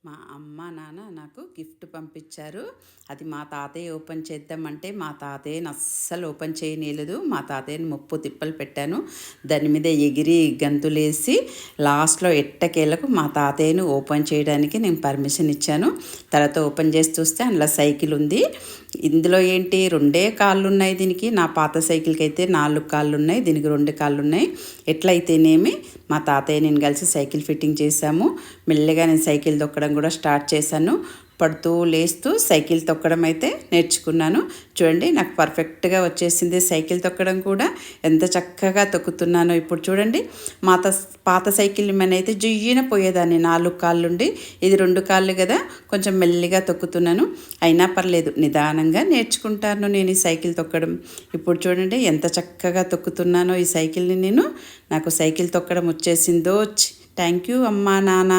మా అమ్మ నాన్న నాకు గిఫ్ట్ పంపించారు. అది మా తాతయ్య ఓపెన్ చేద్దామంటే మా తాతయ్యని అస్సలు ఓపెన్ చేయనీయలేదు. మా తాతయ్యని ముప్పు తిప్పలు పెట్టాను. దాని మీద ఎగిరి గంతులేసి లాస్ట్లో ఎట్టకేలకు మా తాతయ్యని ఓపెన్ చేయడానికి నేను పర్మిషన్ ఇచ్చాను. తర్వాత ఓపెన్ చేసి చూస్తే అందులో సైకిల్ ఉంది. ఇందులో ఏంటి, రెండే కాళ్ళు ఉన్నాయి దీనికి. నా పాత సైకిల్కి అయితే 4 కాళ్ళు ఉన్నాయి, దీనికి 2 కాళ్ళు ఉన్నాయి. ఎట్లయితేనేమి మా తాతయ్య నేను కలిసి సైకిల్ ఫిట్టింగ్ చేశాము. మెల్లగా నేను సైకిల్ తొక్కడం కూడా స్టార్ట్ చేశాను. పడుతూ లేస్తూ సైకిల్ తొక్కడం అయితే నేర్చుకున్నాను. చూడండి, నాకు పర్ఫెక్ట్గా వచ్చేసింది సైకిల్ తొక్కడం కూడా. ఎంత చక్కగా తొక్కుతున్నానో ఇప్పుడు చూడండి. పాత సైకిల్ మీద అయితే జుయ్యిన పోయేదాన్ని 4 కాళ్ళుండి. ఇది 2 కాళ్ళు కదా, కొంచెం మెల్లిగా తొక్కుతున్నాను. అయినా పర్లేదు, నిదానంగా నేర్చుకుంటాను నేను ఈ సైకిల్ తొక్కడం. ఇప్పుడు చూడండి ఎంత చక్కగా తొక్కుతున్నానో ఈ సైకిల్ని నేను. నాకు సైకిల్ తొక్కడం వచ్చేసిందో. థ్యాంక్ యూ అమ్మా నాన్న.